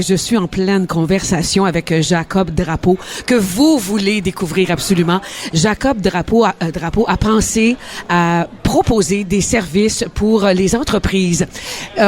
Je suis en pleine conversation avec Jacob Drapeau, que vous voulez découvrir absolument. Jacob Drapeau a pensé à proposer des services pour les entreprises.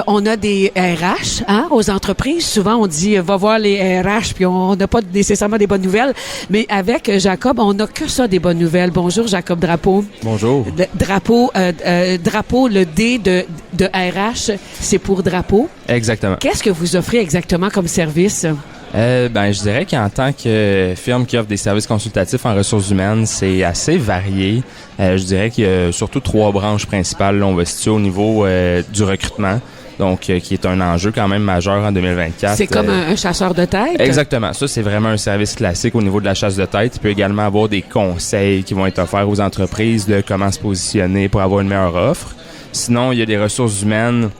On a des RH aux entreprises. Souvent, on dit va voir les RH, puis on n'a pas nécessairement des bonnes nouvelles. Mais avec Jacob, on n'a que ça des bonnes nouvelles. Bonjour, Jacob Drapeau. Bonjour. Drapeau, le D de RH, c'est pour Drapeau. Exactement. Qu'est-ce que vous offrez exactement comme service? Je dirais qu'en tant que firme qui offre des services consultatifs en ressources humaines, c'est assez varié. Je dirais qu'il y a surtout 3 branches principales. Là, on va se situer au niveau du recrutement, donc qui est un enjeu quand même majeur en 2024. C'est comme un chasseur de tête? Exactement. Ça, c'est vraiment un service classique au niveau de la chasse de tête. Il peut également avoir des conseils qui vont être offerts aux entreprises de comment se positionner pour avoir une meilleure offre. Sinon, il y a des ressources humaines.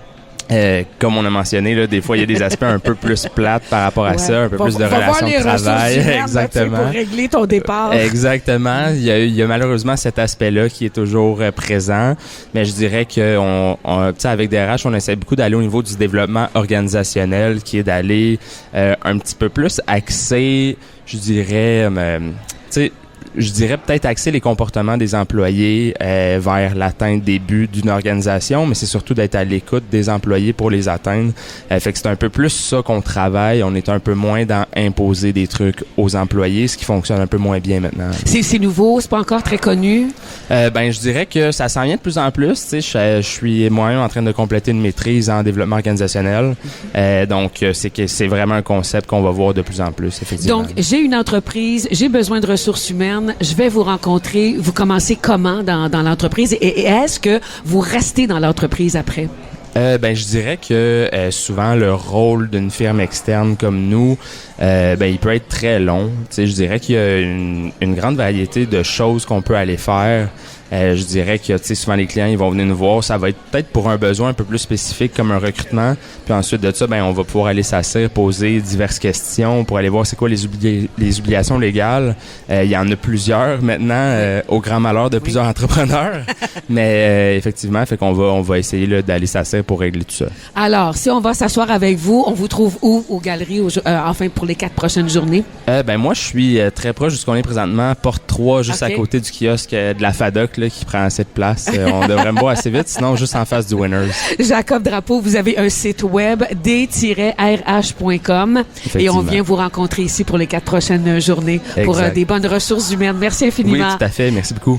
Comme on a mentionné, là, des fois, il y a des aspects un peu plus plates par rapport à ça, un peu plus de relations de travail. Exactement. Pour régler ton départ. Exactement. Il y a malheureusement cet aspect-là qui est toujours présent. Mais je dirais que avec DRH, on essaie beaucoup d'aller au niveau du développement organisationnel, qui est d'aller un petit peu plus axer, je dirais peut-être axer les comportements des employés vers l'atteinte des buts d'une organisation, mais c'est surtout d'être à l'écoute des employés pour les atteindre. Fait que c'est un peu plus ça qu'on travaille. On est un peu moins dans imposer des trucs aux employés, ce qui fonctionne un peu moins bien maintenant. C'est nouveau, c'est pas encore très connu? Je dirais que ça s'en vient de plus en plus. Tu sais, je suis moi-même en train de compléter une maîtrise en développement organisationnel. Donc, c'est vraiment un concept qu'on va voir de plus en plus, effectivement. Donc, j'ai une entreprise, j'ai besoin de ressources humaines. Je vais vous rencontrer. Vous commencez comment dans l'entreprise et est-ce que vous restez dans l'entreprise après? Je dirais que souvent le rôle d'une firme externe comme nous, il peut être très long. Tu sais, je dirais qu'il y a une grande variété de choses qu'on peut aller faire. Je dirais que souvent les clients ils vont venir nous voir, ça va être peut-être pour un besoin un peu plus spécifique comme un recrutement, puis ensuite de ça on va pouvoir aller s'asseoir, poser diverses questions pour aller voir c'est quoi les obligations légales. Il y en a plusieurs maintenant au grand malheur de plusieurs entrepreneurs. Mais effectivement, fait qu'on va essayer là, d'aller s'asseoir pour régler tout ça. Alors, si on va s'asseoir avec vous, on vous trouve où aux galeries pour les 4 prochaines journées? Moi je suis très proche de ce qu'on est présentement, porte 3 juste à côté du kiosque de la FADOC là, qui prend assez de place. On devrait me voir assez vite, sinon juste en face du Winners. Jacob Drapeau, vous avez un site web d-rh.com et on vient vous rencontrer ici pour les 4 prochaines journées pour des bonnes ressources humaines. Merci infiniment. Oui, tout à fait. Merci beaucoup.